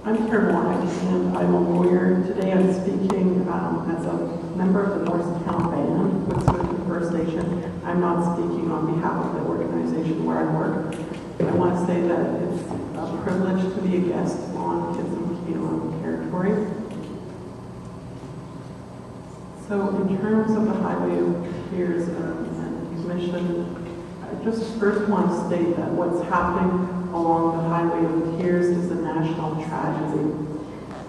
I'm Terrace, and I'm a lawyer. Today I'm speaking as a member of the Morristown Band with Swifty First Nation. I'm not speaking on behalf of the organization where I work. I want to say that it's a privilege to be a guest on Kitsumkalum territory. So in terms of the Highway of Tears and Commission, I just first want to state that what's happening along the Highway of Tears is a national tragedy,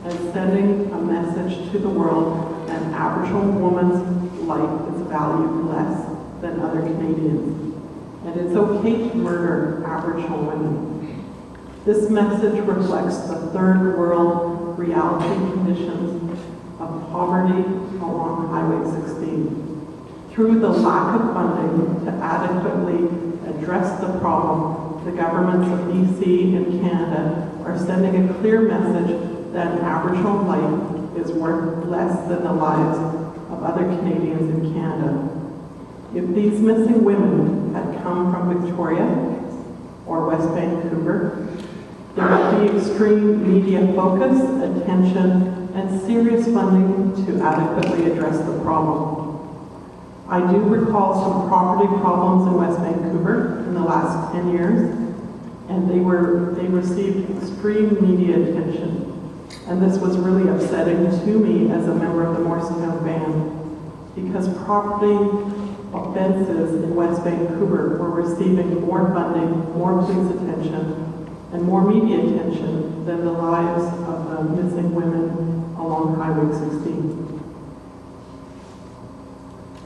and sending a message to the world that an Aboriginal woman's life is valued less than other Canadians, and it's okay to murder Aboriginal women. This message reflects the third world reality conditions of poverty along Highway 16. Through the lack of funding to adequately address the problem, the governments of BC and Canada are sending a clear message that an Aboriginal life is worth less than the lives of other Canadians in Canada. If these missing women had come from Victoria or West Vancouver, there would be extreme media focus, attention, and serious funding to adequately address the problem. I do recall some property problems in West Vancouver in the last 10 years, and they received extreme media attention. And this was really upsetting to me as a member of the Morristown Band, because property offenses in West Vancouver were receiving more funding, more police attention, and more media attention than the lives of the missing women along Highway 16.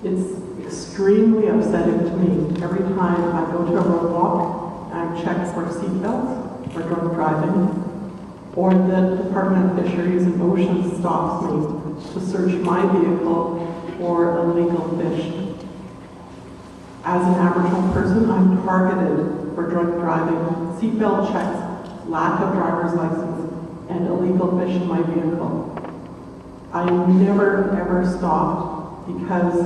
It's extremely upsetting to me every time I go to a roadblock and I check for seatbelts or drunk driving, or the Department of Fisheries and Oceans stops me to search my vehicle for illegal fish. As an Aboriginal person, I'm targeted for drunk driving, seatbelt checks, lack of driver's license, and illegal fish in my vehicle. I'm never ever stopped because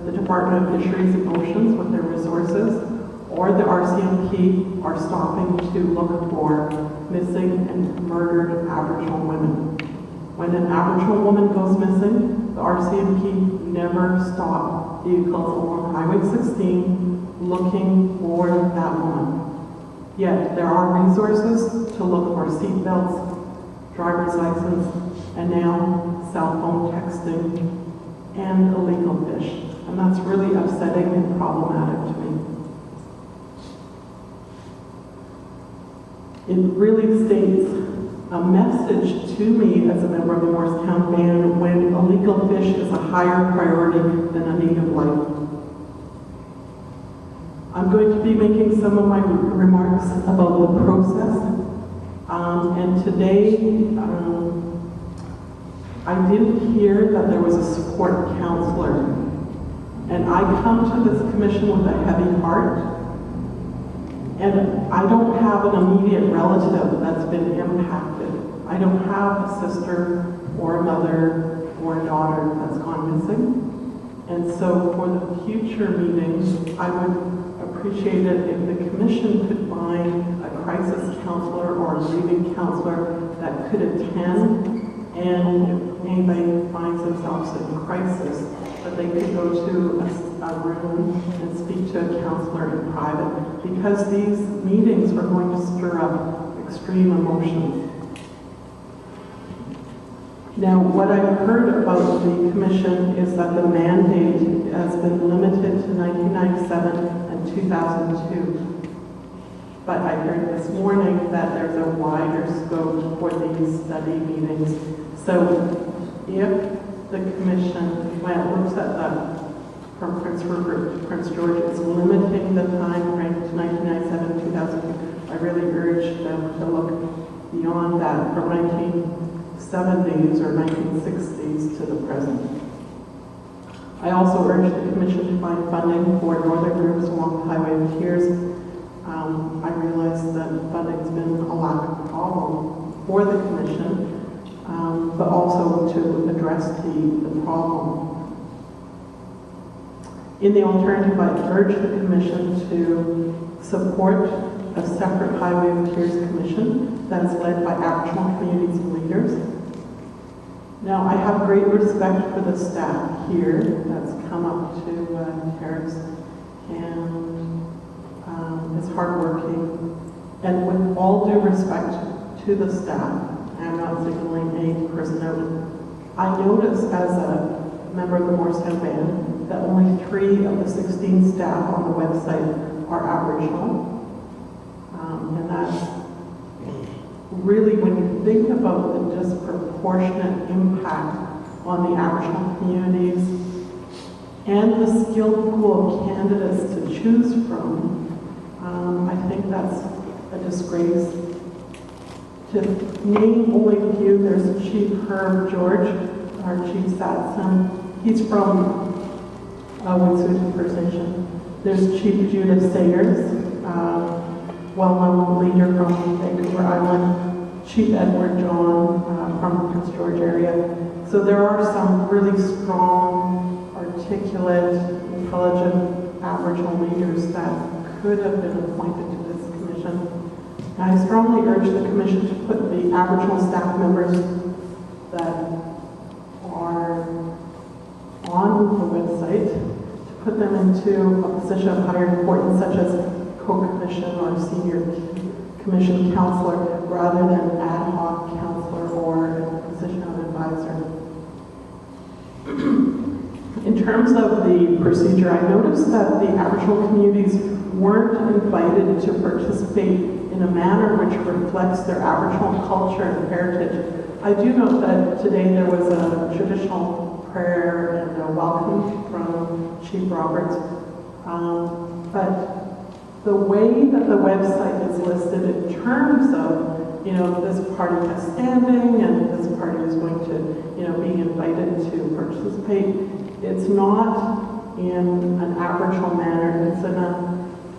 the Department of Fisheries and Oceans, with their resources, or the RCMP are stopping to look for missing and murdered Aboriginal women. When an Aboriginal woman goes missing, the RCMP never stop vehicles along Highway 16 looking for that woman. Yet there are resources to look for seatbelts, driver's license, and now cell phone texting and illegal fish. And that's really upsetting and problematic to me. It really states a message to me as a member of the Morristown Band when illegal fish is a higher priority than a native life. I'm going to be making some of my remarks about the process. And today, I didn't hear that there was a support counselor. And I come to this commission with a heavy heart, and I don't have an immediate relative that's been impacted. I don't have a sister or a mother or a daughter that's gone missing. And so for the future meetings, I would appreciate it if the commission could find a crisis counselor or a grieving counselor that could attend, and if anybody finds themselves in crisis, that they could go to a room and speak to a counselor in private, because these meetings are going to stir up extreme emotions. Now, what I've heard about the commission is that the mandate has been limited to 1997 and 2002. But I heard this morning that there's a wider scope for these study meetings. So if the commission, when it looks at the, from Prince Rupert to Prince George, is limiting the time frame to 1997, 2002. I really urge them to look beyond that, from 1970s or 1960s to the present. I also urge the commission to find funding for northern groups along the Highway of Tears. I realize that funding's been a lack of problem for the commission, but also to address the problem. In the alternative, I urge the commission to support a separate Highway of Tears Commission that is led by Aboriginal communities and leaders. Now, I have great respect for the staff here that's come up to Terrace and is hardworking. And with all due respect to the staff, I'm not signaling any person out. I noticed as a member of the Morristown Band that only 3 of the 16 staff on the website are Aboriginal. And that's really, when you think about the disproportionate impact on the Aboriginal communities and the skilled pool of candidates to choose from, I think that's a disgrace. To name only a few, there's Chief Herb George, our Chief Satson. He's from Wet'suwet'en First Nation. There's Chief Judith Sayers, well-known leader from Vancouver Island. Chief Edward John from Prince George area. So there are some really strong, articulate, intelligent Aboriginal leaders that could have been appointed to this commission. And I strongly urge the commission to put the Aboriginal staff members that are on the website, to put them into a position of higher importance, such as co-commission or senior commission counselor, rather than ad hoc counselor or a position of advisor. In terms of the procedure, I noticed that the Aboriginal communities weren't invited to participate in a manner which reflects their Aboriginal culture and heritage. I do note that today there was a traditional prayer and a welcome from Chief Roberts, but the way that the website is listed in terms of, this party has standing and this party is going to, being invited to participate, it's not in an Aboriginal manner, it's in a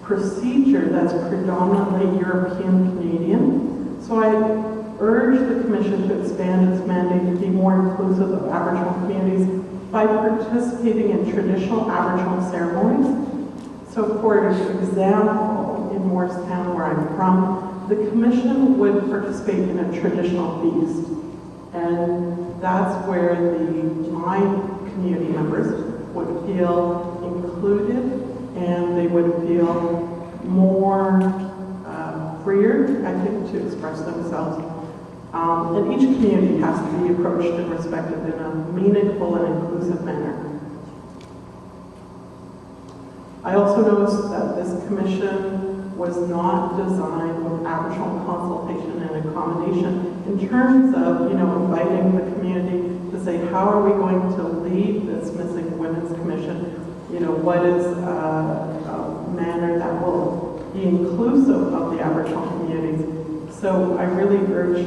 procedure that's predominantly European Canadian. So I urge the Commission to expand its mandate to be more inclusive of Aboriginal communities by participating in traditional Aboriginal ceremonies. So for example, in Morristown, where I'm from, the Commission would participate in a traditional feast. And that's where my community members would feel included and they would feel more freer, I think, to express themselves. And each community has to be approached and respected in a meaningful and inclusive manner. I also noticed that this commission was not designed with Aboriginal consultation and accommodation in terms of, inviting the community to say, how are we going to lead this Missing Women's Commission? What is a manner that will be inclusive of the Aboriginal communities? So I really urge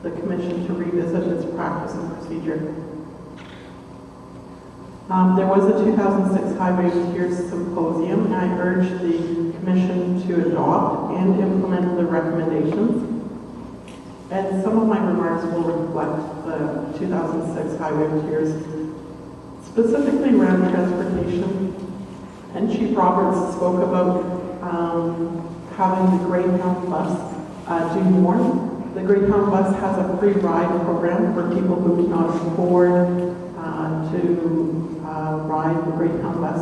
the commission to revisit its practice and procedure. There was a 2006 Highway of Tears Symposium, and I urge the Commission to adopt and implement the recommendations. And some of my remarks will reflect the 2006 Highway of Tears, specifically around transportation. And Chief Roberts spoke about having the Greyhound bus do more. The Greyhound bus has a free ride program for people who cannot afford to ride the Greyhound bus.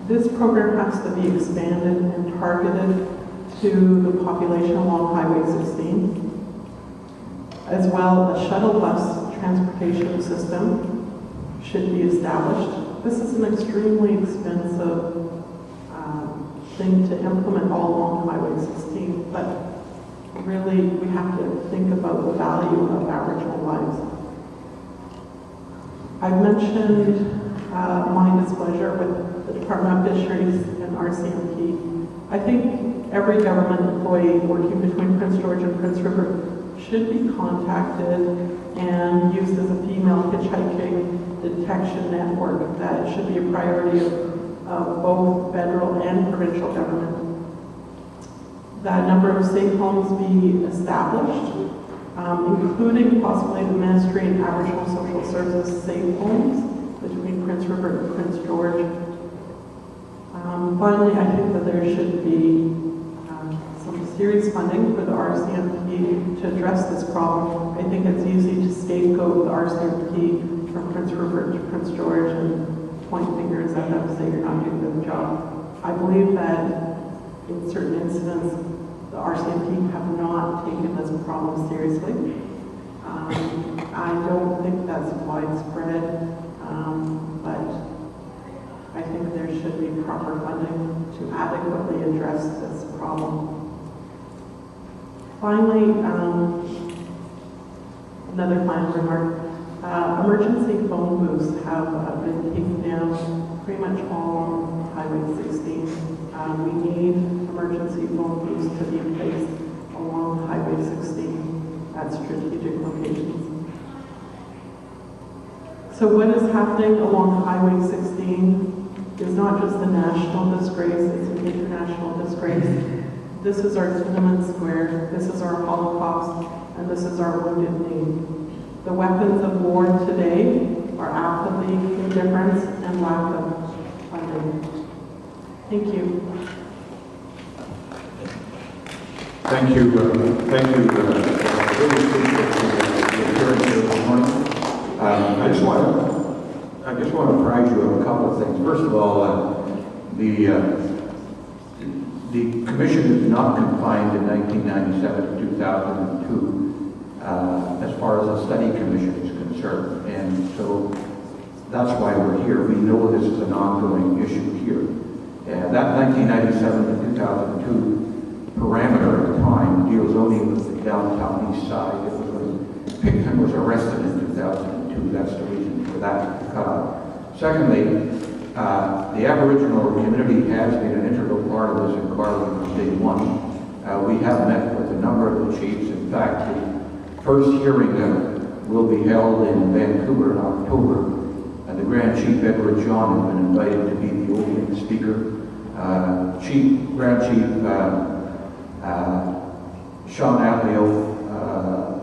This program has to be expanded and targeted to the population along Highway 16. As well, a shuttle bus transportation system should be established. This is an extremely expensive thing to implement all along Highway 16, but really we have to think about the value of Aboriginal lives. I've mentioned my displeasure with the Department of Fisheries and RCMP. I think every government employee working between Prince George and Prince Rupert should be contacted and used as a female hitchhiking detection network. That should be a priority of both federal and provincial government. That a number of safe homes be established, including possibly the Ministry and Aboriginal Social Services safe homes between Prince Rupert and Prince George. Finally, I think that there should be serious funding for the RCMP to address this problem. I think it's easy to scapegoat the RCMP from Prince Rupert to Prince George and point fingers at them and say you're not doing a good job. I believe that in certain incidents, the RCMP have not taken this problem seriously. I don't think that's widespread, but I think there should be proper funding to adequately address this problem. Finally, another final remark. Emergency phone booths have been taken down pretty much all on Highway 16. We need emergency phone booths to be in place along Highway 16 at strategic locations. So what is happening along Highway 16 is not just a national disgrace, it's an international disgrace. This is our Tiananmen Square, this is our Holocaust, and this is our Wounded Knee. The weapons of war today are apathy, indifference, and lack of funding. Thank you. Thank you. Really appreciate the appearance here this morning. I just want to apprise you of a couple of things. First of all, the commission is not confined in 1997 to 2002 as far as the study commission is concerned, and so that's why we're here. We know this is an ongoing issue here. That 1997 to 2002 parameter at the time deals only with the downtown east side. It was when Pickton was arrested in 2002. That's the reason for that cutoff. Secondly, the Aboriginal community has been an integral part of this inquiry from day one. We have met with a number of the chiefs. In fact, the first hearing will be held in Vancouver in October, and the Grand Chief Edward John has been invited to be the opening speaker. Grand Chief Sean Atleo,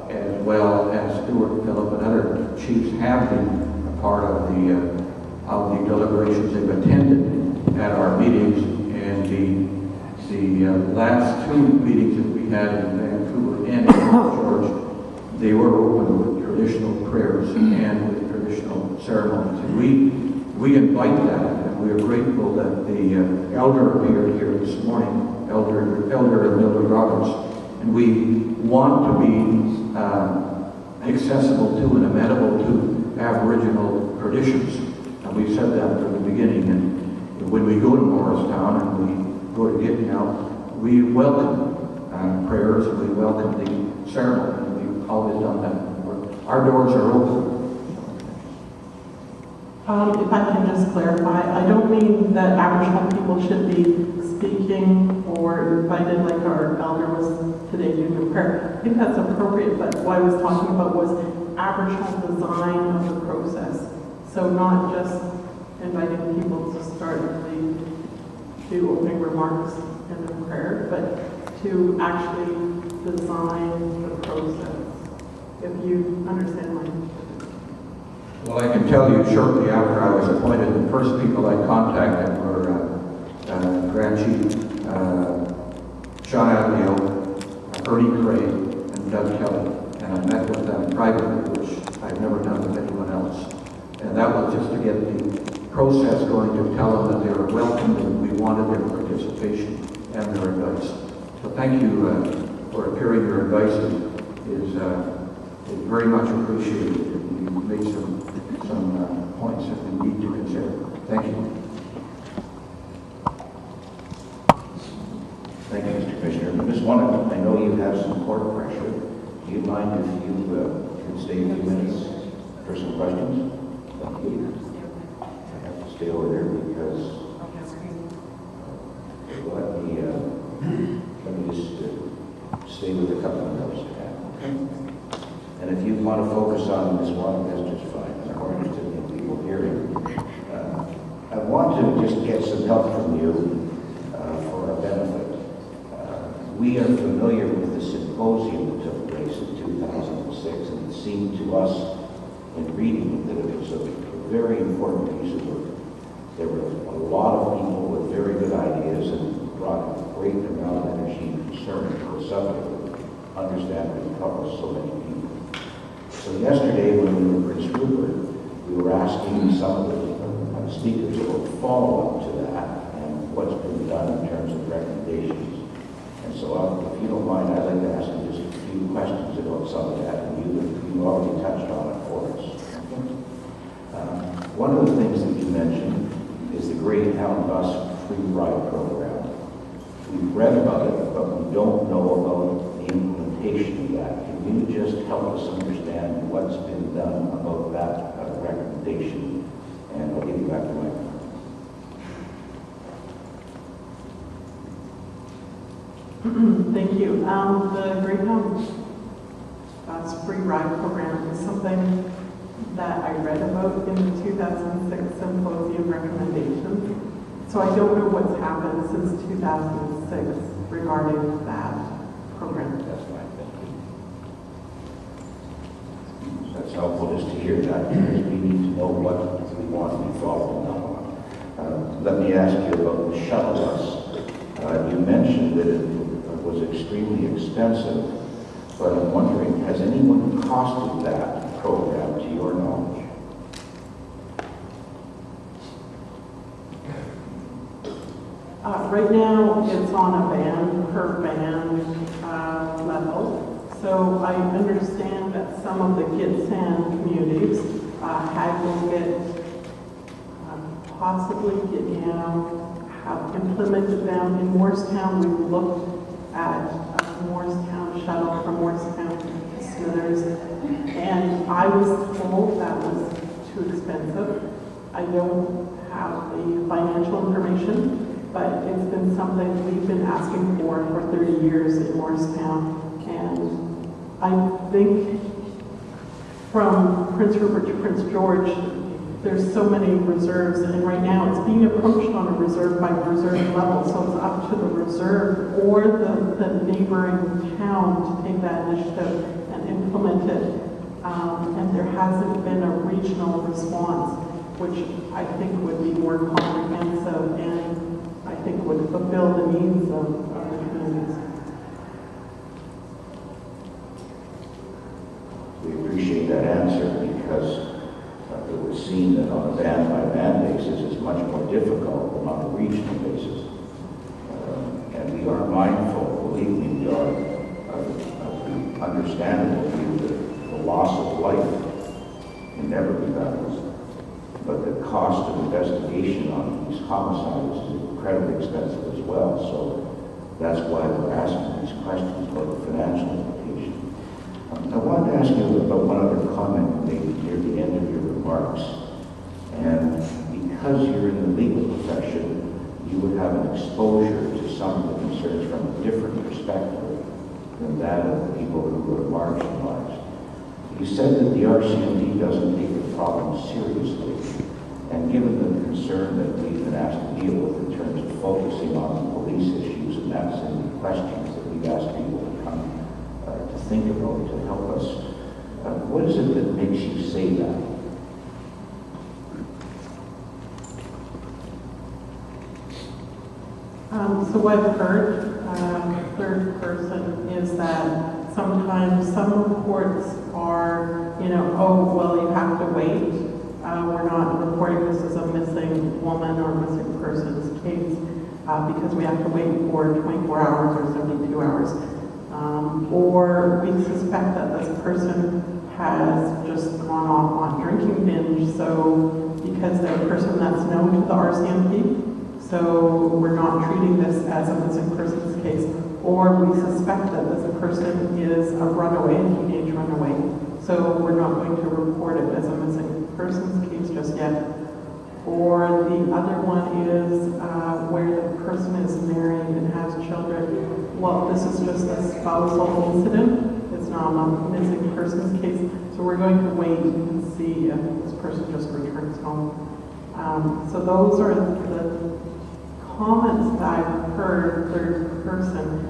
as well as Stuart Phillip and other chiefs have been a part of the deliberations. They've attended at our meetings, and the last two meetings that we had in Vancouver and in George, they were open with traditional prayers and with traditional ceremonies. And we invite that, and we are grateful that the elder appeared here this morning, Elder Mildred Roberts, and we want to be accessible to and amenable to Aboriginal traditions. And we've said that from the beginning. And when we go to Morristown and we go to Gitnell, we welcome prayers and we welcome the ceremony. We've always done that. Our doors are open. If I can just clarify, I don't mean that Aboriginal people should be speaking or invited like our elder was today doing a prayer. I think that's appropriate, but what I was talking about was Aboriginal design of the process. So not just inviting people to start do opening remarks and the prayer, but to actually design the process. If you understand my... Well, I can tell you shortly after I was appointed, the first people I contacted were Grand Chief Sean Atleo, Ernie Cray, and Doug Kelly. And I met with them privately, which I've never done with anyone else. And that was just to get the process going, to tell them that they were welcome and we wanted their participation and their advice. So thank you for appearing. Your advice is very much appreciated. You made some points that we need to consider. Thank you. Thank you, Mr. Commissioner. Ms. Wonnet, I know you have some court pressure. Do you mind if you could stay a few minutes for some questions? Thank you. I have to stay over there because let me just stay with a couple of notes I have. Okay. And if you want to focus on Ms. Wonnet, that's just fine. I'm more interested in people hearing. I want to just get some help from you for our benefit. We are familiar with the symposium that took place in 2006, and it seemed to us in reading that it was a very important piece of work. There were a lot of people with very good ideas and brought a great amount of energy and concern. subject would understand that it covers so many people. So yesterday, when we were in Prince Rupert, we were asking some of the speakers about follow-up to that and what's been done in terms of recommendations. And so if you don't mind, I'd like to ask you just a few questions about some of that, and you already touched on it for us. One of the things that you mentioned is the Greyhound Bus Free Ride Program. We've read about it, but we don't know about the implementation of that. Can you just help us understand what's been done about that recommendation? And I'll give you back the microphone. Thank you. The Greyhound Bus Free Ride Program is something that I read about in the 2006 Symposium recommendations. So I don't know what's happened since 2006 regarding that program. That's fine, thank you. That's helpful just to hear that, because we need to know what we want to be following up on. Let me ask you about the shuttle bus. You mentioned that it was extremely expensive, but I'm wondering, has anyone costed that program to your knowledge? Right now, it's on a per van level. So I understand that some of the Kitsumkalum communities possibly have implemented them. In Morristown, we've looked at Morristown shuttle from Morristown to Smithers, and I was told that was too expensive. I don't have the financial information, but it's been something we've been asking for 30 years in Morristown. And I think from Prince Rupert to Prince George, there's so many reserves, and right now it's being approached on a reserve by reserve level, so it's up to the reserve or the neighboring town to take that initiative and implement it. And there hasn't been a regional response, which I think would be more comprehensive and I think would fulfill the needs of the communities. We appreciate that answer, because it would seem that on a van-by-van basis it's much more difficult than on a regional basis. And we are mindful, believe me, we are of the understandable view that the loss of life can never be balanced. But the cost of investigation on these homicides is incredibly expensive as well. So that's why we're asking these questions about the financial implication. I wanted to ask you about one other comment you made near the end of your remarks. And because you're in the legal profession, you would have an exposure to some of the concerns from a different perspective than that of the people who are marginalized. You said that the RCMP doesn't take the problem seriously. And given the concern that we've been asked to deal with in terms of focusing on police issues, and that's in the questions that we've asked people to come to think about to help us, what is it that makes you say that? So what I've heard, third person, is that sometimes some reports are, oh, well, you have to wait. We're not reporting this as a missing woman or missing person's case because we have to wait for 24 hours or 72 hours. Or we suspect that this person has just gone off on drinking binge, so because they're a person that's known to the RCMP, so we're not treating this as a missing person's case. Or we suspect that this person is a runaway, a teenage runaway, so we're not going to report it as a missing person's case just yet. Or the other one is where the person is married and has children. Well, this is just a spousal incident. It's not a missing person's case. So we're going to wait and see if this person just returns home. So those are the comments that I've heard third person.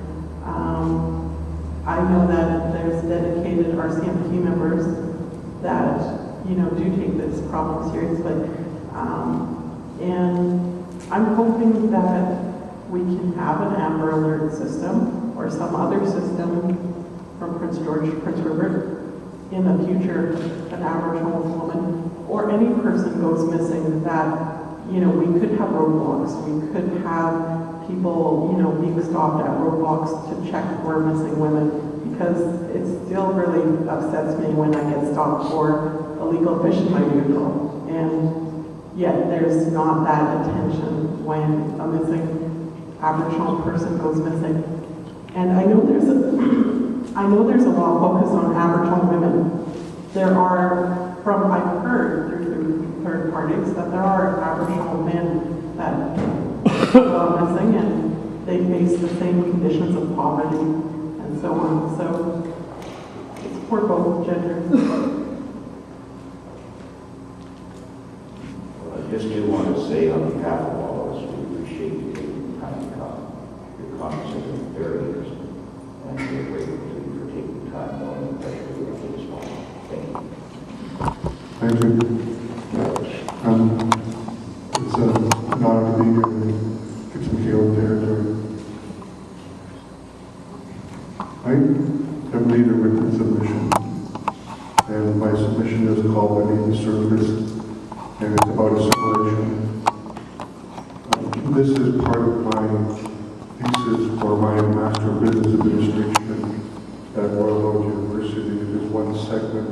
I know that there's dedicated RCMP members that do take this problem seriously. And I'm hoping that we can have an Amber Alert system or some other system from Prince George, Prince Rupert in the future, an Aboriginal woman or any person goes missing, that, you know, we could have roadblocks, we could have people, you know, being stopped at roadblocks to check for missing women, because it still really upsets me when I get stopped for illegal fish in my vehicle, and yet there's not that attention when a missing Aboriginal person goes missing. And I know there's a lot of focus on Aboriginal women. There are, from I've heard through third parties, that there are Aboriginal men that go missing and they face the same conditions of poverty and so on. So it's for both genders. Well, I just do want to say on behalf of all of us, we appreciate you taking the time to come. Your comments have been very interesting, and we're grateful to you for taking the time, knowing that you were for this moment. Thank you. Thank you. It's an honor to be here in the Kitsumkalum territory. I have made a written submission, and my submission is called "I Need the Service," and it's about assimilation. This is part of my thesis for my Master of Business Administration at Royal Oak University. It is one segment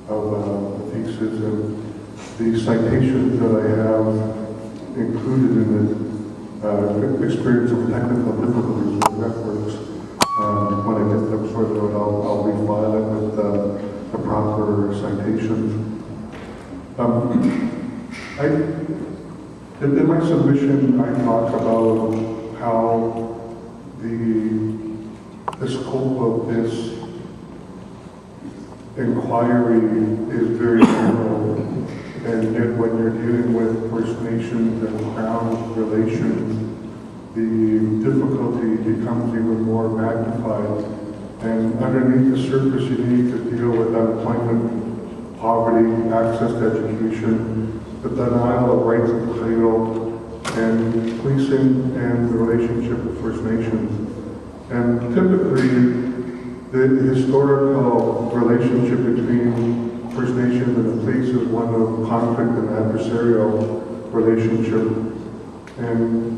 of the thesis, and the citations that I have included in it, experience of technical difficulties with networks. When I get them sorted out, I'll refile it with the proper citations. In my submission, I talk about how the scope of this inquiry is very narrow, and yet when you're dealing with First Nations and Crown relations, the difficulty becomes even more magnified. And underneath the surface, you need to deal with unemployment, poverty, access to education, the denial of rights and title, and policing and the relationship with First Nations. And typically, the historical relationship between First Nations and the police is one of conflict and adversarial relationship. And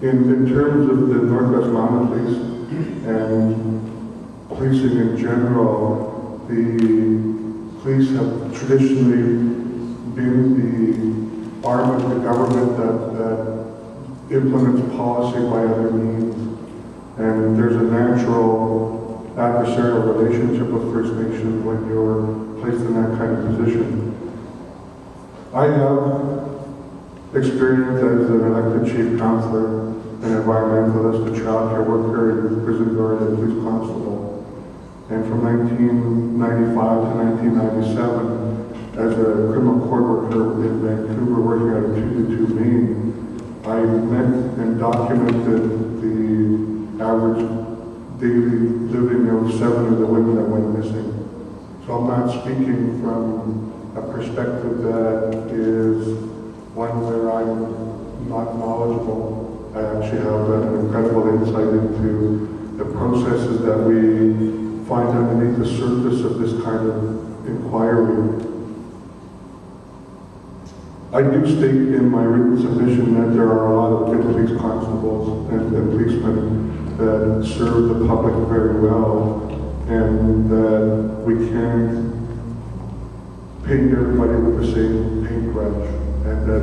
in terms of the Northwest Mounted Police and policing in general, the police have traditionally been the arm of the government that implements policy by other means. And there's a natural adversarial relationship with First Nations when you're placed in that kind of position. I have experience as an elected chief counselor, an environmentalist, a child care worker, a prison guard, and police constable. And from 1995 to 1997, as a criminal court worker in Vancouver, working out of 222 Main, I met and documented the average daily living of 7 of the women that went missing. So I'm not speaking from a perspective that is one where I'm not knowledgeable. I actually have an incredible insight into the processes that we find underneath the surface of this kind of inquiry. I do state in my written submission that there are a lot of good police constables and policemen that serve the public very well, and that we can't paint everybody with the same paintbrush, and that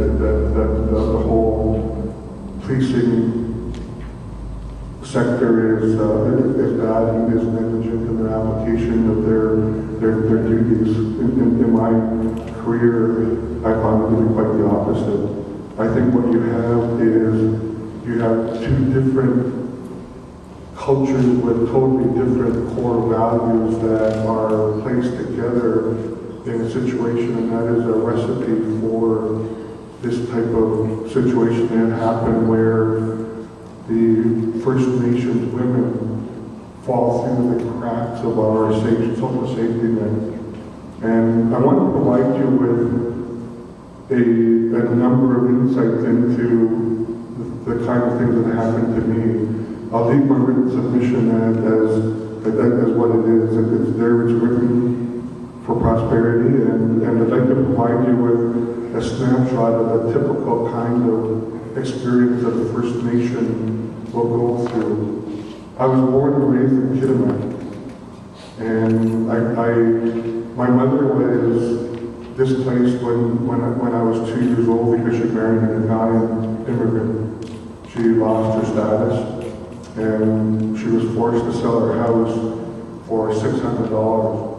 the whole policing sector is bad and is negligent in their application of their duties. In my career, I found it to be quite the opposite. I think what you have is you have two different cultures with totally different core values that are placed together in a situation, and that is a recipe for this type of situation that happened where the First Nations women fall through the cracks of our social safety net. And I want to provide you with a number of insights into the kind of things that happened to me. I'll leave my written submission as what it is. It's there, it's written for prosperity, and I'd like to provide you with a snapshot of a typical kind of experience that the First Nation will go through. I was born and raised in Kitsumkalum, and my mother was displaced when I was 2 years old because she married an Italian immigrant. She lost her status, and she was forced to sell her house for $600.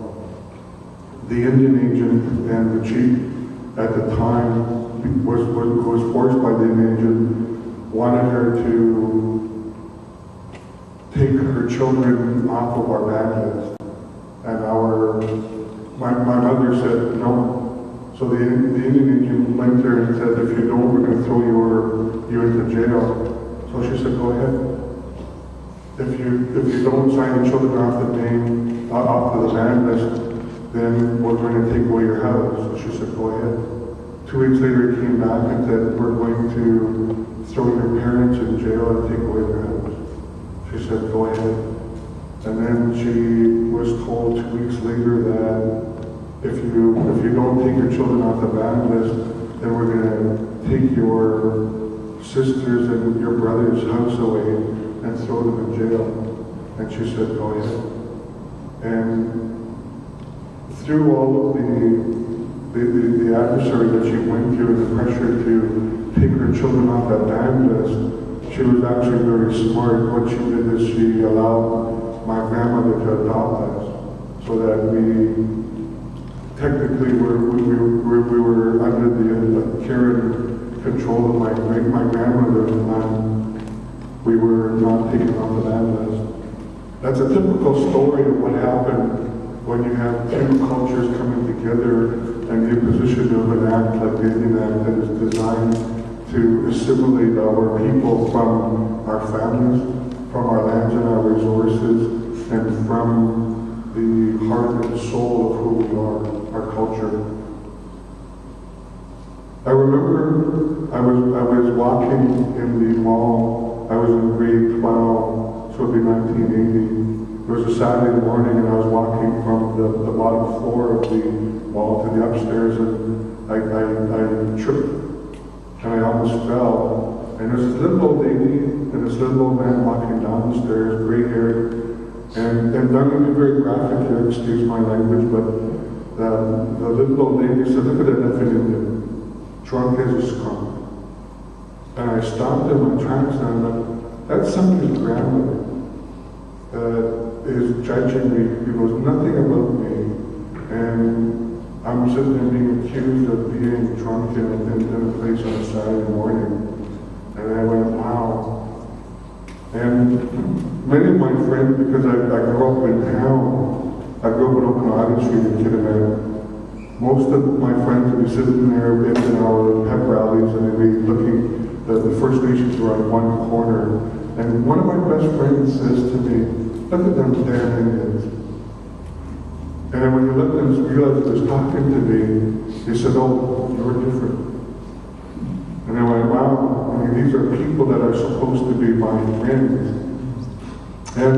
The Indian agent and the chief at the time was forced by the Indian agent, wanted her to take her children off of our band list. And my mother said no. So the Indian agent went there and said, if you don't, we're going to throw you into jail. So she said, go ahead. If you don't sign the children off of the band list, then we're going to take away your house. So she said, go ahead. 2 weeks later, he came back and said, we're going to throw your parents in jail and take away their house. She said, go ahead. And then she was told 2 weeks later that if you don't take your children off the band list, then we're going to take your sisters and your brother's house away and throw them in jail. And she said, go ahead. And through all of the adversary that she went through and the pressure to take her children off that band list, she was actually very smart. What she did is she allowed my grandmother to adopt us, so that we technically we were under the care and control of my grandmother, and we were not taken off the band list. That's a typical story of what happened when you have two cultures coming together and the imposition of an act like the Indian Act that is designed to assimilate our people from our families, from our lands and our resources, and from the heart and soul of who we are, our culture. I remember I was walking in the mall. I was in grade 12, so it'd be 1980. It was a Saturday morning, and I was walking from the bottom floor of the mall to the upstairs, and I tripped, and I almost fell. And there's this little old lady and this little old man walking down the stairs, gray-haired, and I'm going to be very graphic here, excuse my language, but the little old lady said, look at that effing Indian, drunk as a skunk. And I stopped in my tracks, and I'm like, that's somebody's grandmother that is judging me. He knows nothing about me, and I'm sitting there being accused of being drunk in a place on a Saturday morning. And I went, wow. And many of my friends, because I grew up in town, I grew up in Okanagan Street in Kitsumkalum. Most of my friends would be sitting there in our pep rallies, and they'd be looking, the First Nations were on one corner. And one of my best friends says to me, look at them damn Indians. And then when you look at them, you realize he was talking to me. He said, oh, you're different. And I went, wow, I mean, these are people that are supposed to be my friends. And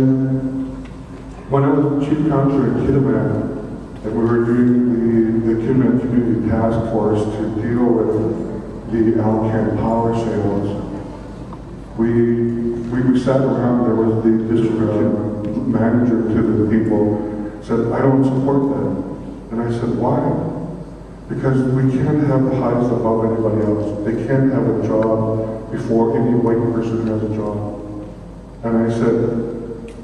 when I was chief counselor in Kitsumkalum, and we were doing the Kitsumkalum Community Task Force to deal with the Alcan power sales, we sat around. There was the district manager to the people, said, I don't support that. And I said, why? Because we can't have the highest above anybody else. They can't have a job before any white person has a job. And I said,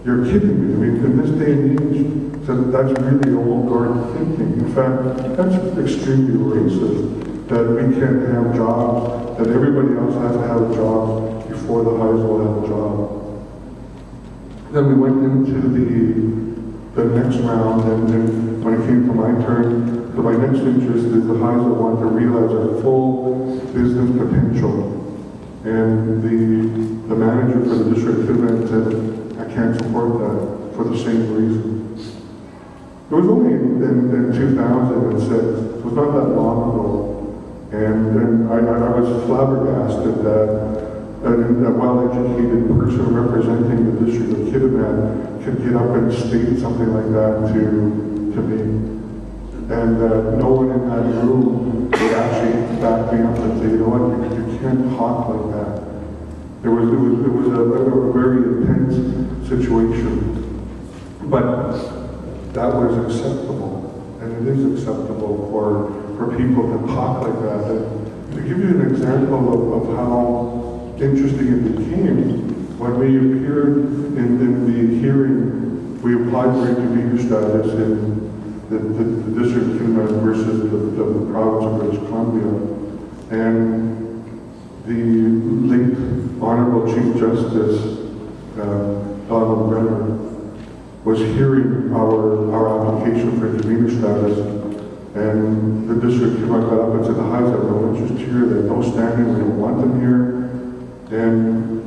you're kidding me. I mean, in this day and age, said, that's really old guard thinking. In fact, that's extremely racist, that we can't have jobs, that everybody else has to have jobs before the highest will have a job. Then we went into the next round, and then when it came to my turn, my next interest is the highs that want to realize our full business potential. And the manager for the district said, I can't support that for the same reason. It was only in 2006, it was not that long ago, and I was flabbergasted that a well-educated person representing the district of Kitimat could get up and state something like that to me. And no one in that room would actually back me up and say, you know what, you can't talk like that. It was a very intense situation. But that was acceptable, and it is acceptable for people to talk like that. And to give you an example of how interesting it became, when we appeared in the hearing, we applied for intervener status in the District of Kitimat versus the province of British Columbia. And the late Honorable Chief Justice Donald Brenner was hearing our application for intervener status, and the District of Kitimat got up and said, the Highs have no interest here, they have no standing, we don't want them here. And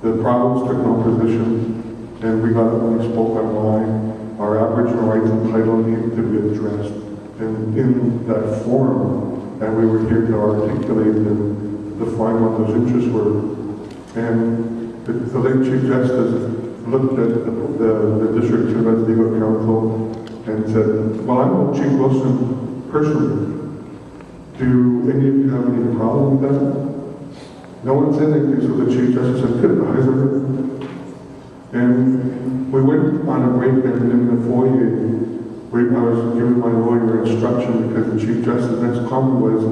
the province took no position, and we got up and we spoke online. Our Aboriginal rights and title needed to be addressed in that forum, and we were here to articulate and define what those interests were. And the late Chief Justice looked at the District of Kitimat's legal counsel and said, well, I know Chief Wilson personally. Do any of you have any problem with that? No one said anything, so the Chief Justice said, good, the Highs are good. And we went on a break, and in the foyer, I was giving my lawyer instruction because the Chief Justice's next comment was,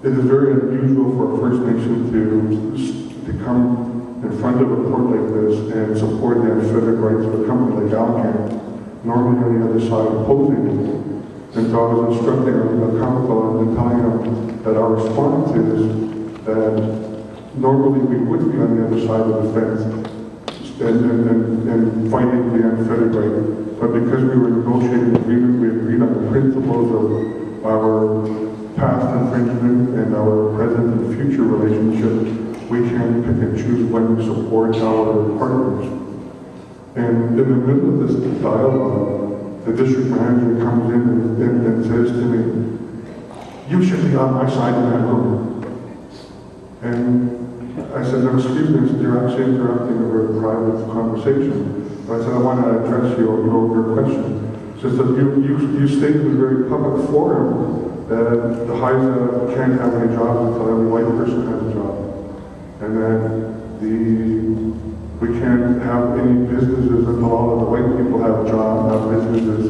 it is very unusual for a First Nation to come in front of a court like this and support the ancestral rights of a company like Alcan, normally on the other side opposing it. And so I was instructing our counsel and telling him that our response is that normally we would be on the other side of the fence and fighting the unfettered right. But because we were negotiating an agreement, we agreed on the principles of our past infringement and our present and future relationship. We can pick and choose when we support our partners. And in the middle of this dialogue, the district manager comes in and says to me, you should be on my side in that room. And I said, no, excuse me, you're actually interrupting a very private conversation. But I said, I want to address your question. She said, you stated in a very public forum that the Highs can't have any jobs until every white person has a job. And that we can't have any businesses until all of the white people have a job, have businesses.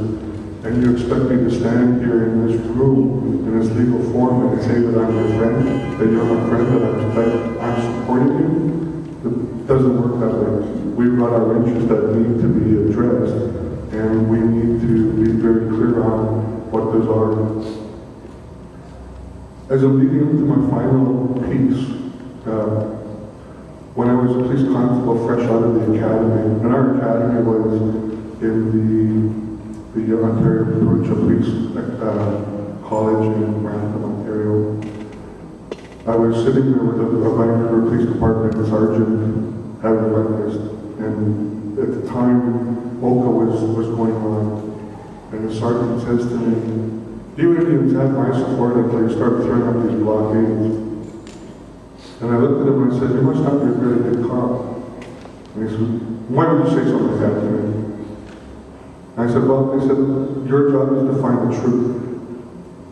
And you expect me to stand here in this room, in this legal forum, and say that I'm your friend, that you're my friend, that I'm supporting you? It doesn't work that way. We've got our interests that need to be addressed, and we need to be very clear on what those are. As I'm leading up to my final piece, when I was a police constable fresh out of the academy, and our academy was in the Ontario Provincial Police College in Grantham, Ontario. I was sitting there with a Vancouver Police Department sergeant having breakfast, and at the time, OCA was going on, and the sergeant says to me, you Indians have my support until you start throwing up these blockades. And I looked at him and I said, you must not be a very good cop. And he said, why would you say something like that to me? And I said, well, they said, your job is to find the truth.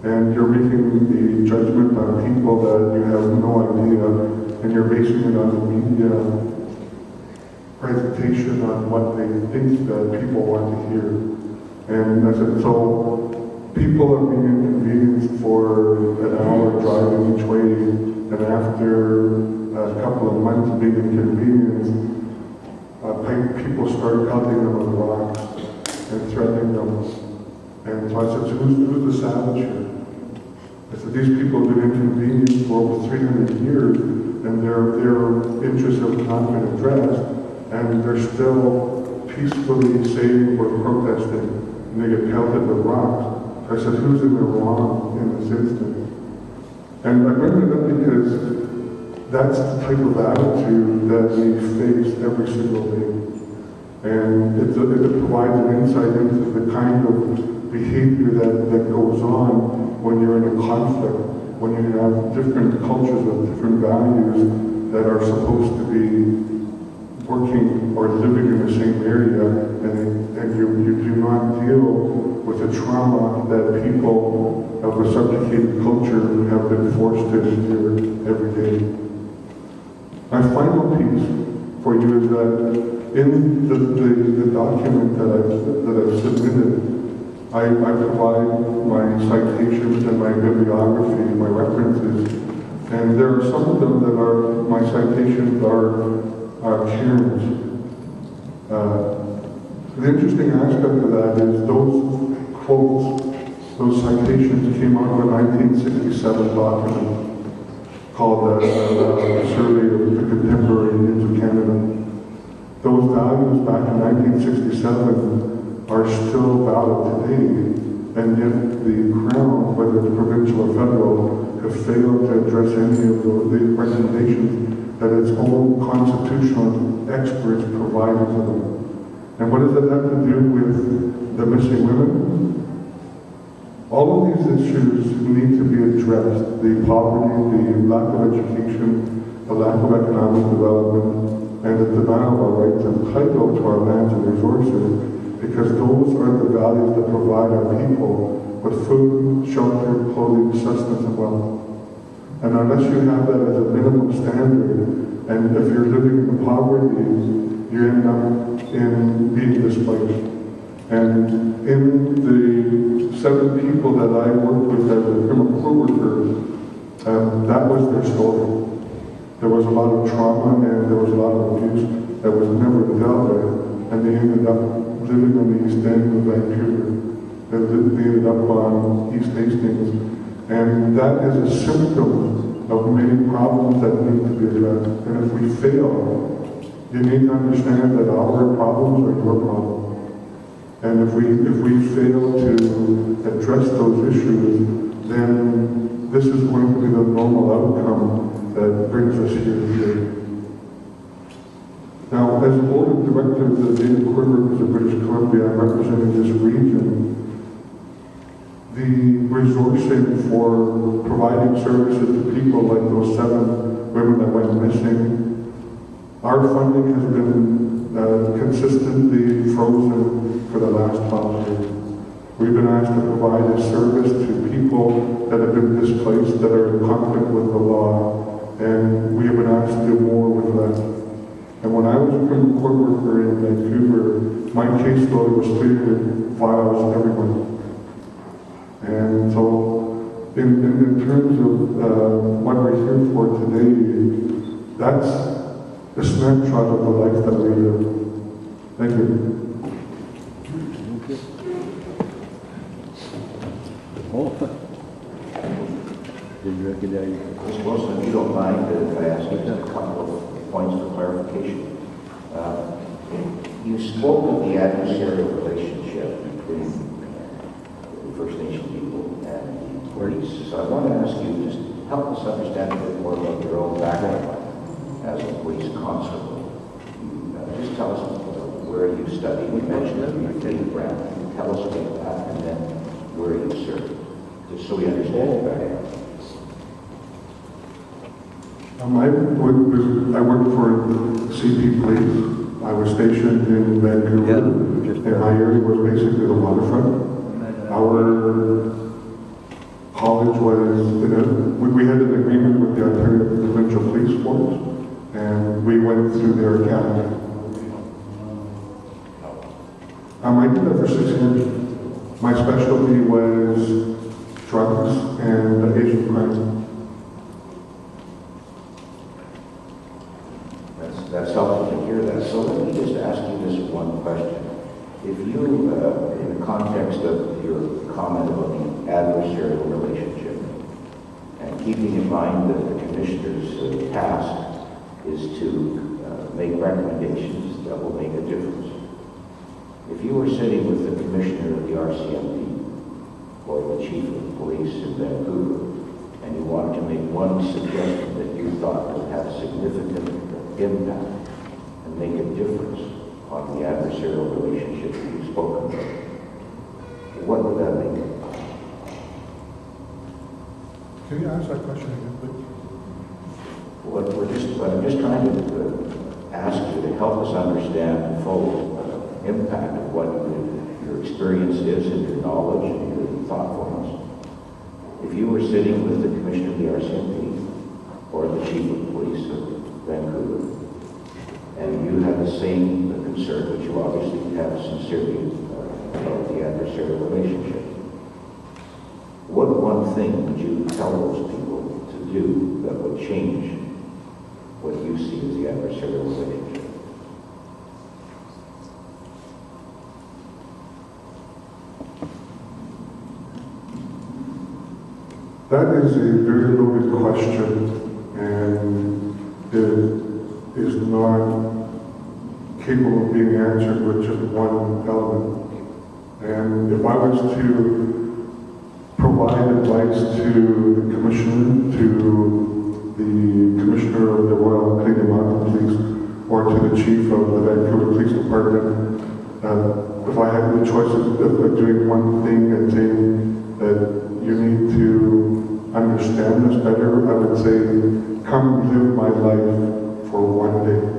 And you're making the judgment on people that you have no idea, and you're basing it on the media presentation on what they think that people want to hear. And I said, so people are being inconvenienced for an hour driving each way, and after a couple of months being inconvenienced, people start pelting them with rocks and threatening them. And so I said, so who's the savage here? I said, these people have been inconvenienced for over 300 years, and their interests have not been addressed, and they're still peacefully saying we're protesting, and they get pelted with rocks. I said, who's in the wrong in this instance? And I bring it up because that's the type of attitude that we face every single day. And it provides an insight into the kind of behavior that goes on when you're in a conflict. when you have different cultures with different values that are supposed to be working or living in the same area, and you do not deal with the trauma that people of a subjugated culture have been forced to endure every day. My final piece for you is that in the document that I've submitted, I provide my citations and my bibliography, my references, and there are some of them that are, my citations are Karen's. The interesting aspect of that is those quotes, those citations came out of a 1967 document called the Survey of the Contemporary Indians of Canada. Those values back in 1967 are still valid today, and yet the Crown, whether it's provincial or federal, have failed to address any of the recommendations that its own constitutional experts provided to them. And what does that have to do with the missing women? All of these issues need to be addressed. The poverty, the lack of education, the lack of economic development, and the denial of our rights and title to our lands and resources, because those are the values that provide our people with food, shelter, clothing, sustenance, and wealth. And unless you have that as a minimum standard, and if you're living in poverty, you end up in being displaced. And in the 7 people that I worked with as a criminal co-worker, that was their story. There was a lot of trauma and there was a lot of abuse that was never dealt with, and they ended up living on the east end of Vancouver. They ended up on East Hastings. And that is a symptom of many problems that need to be addressed. And if we fail, you need to understand that our problems are your problems. And if we fail to address those issues, then this is going to be the normal outcome that brings us here today. Now, as board of directors of the Native Quarterworkers of British Columbia, I'm representing this region. The resourcing for providing services to people like those 7 women that went missing, our funding has been consistently frozen for the last 12 years. We've been asked to provide a service to people that have been displaced, that are in conflict with the law, and we have been asked to do more with less. And when I was a criminal court worker in Vancouver, my caseload was cleared files everywhere. And so, in terms of what we're here for today, that's a snapshot of the life that we live. Thank you. Didn't recognize you. Mr. Wilson, if you don't mind, if I ask you a couple of points for clarification. You spoke of the adversarial relationship between the First Nation people and the police. So I want to ask you, just help us understand a bit more about your own background as a police constable. Just tell us where you studied. You mentioned that you did Brown. Tell us about that, and then where you served, just so we understand your background. I worked for CP Police. I was stationed in Vancouver, and my area was basically the waterfront. Our college was, we had an agreement with the Ontario Provincial Police Force, and we went through their academy. I did that for 6 years. My specialty was drugs and Asian crime. That's helpful to hear that. So let me just ask you this one question. If you, in the context of your comment about the adversarial relationship, and keeping in mind that the commissioner's task is to make recommendations that will make a difference, if you were sitting with the commissioner of the RCMP or the chief of police in Vancouver, and you wanted to make one suggestion that you thought would have significant impact and make a difference on the adversarial relationship that you spoke about, what would that make? Can you answer that question again, please? I'm just trying to ask you to help us understand the full impact of what your experience is and your knowledge and your thoughtfulness. If you were sitting with the Commissioner of the RCMP or the Chief of Police of Vancouver, and you have the same concern, which you obviously have sincerely about the adversarial relationship, what one thing would you tell those people to do that would change what you see as the adversarial relationship? That is a very loaded question, and it is not capable of being answered with just one element. And if I was to provide advice to the Commissioner, to the Commissioner of the Royal Canadian Mounted Police, or to the Chief of the Vancouver Police Department, if I had the choice of doing one thing and saying that you need to understand this better, I would say, come live my life for one day.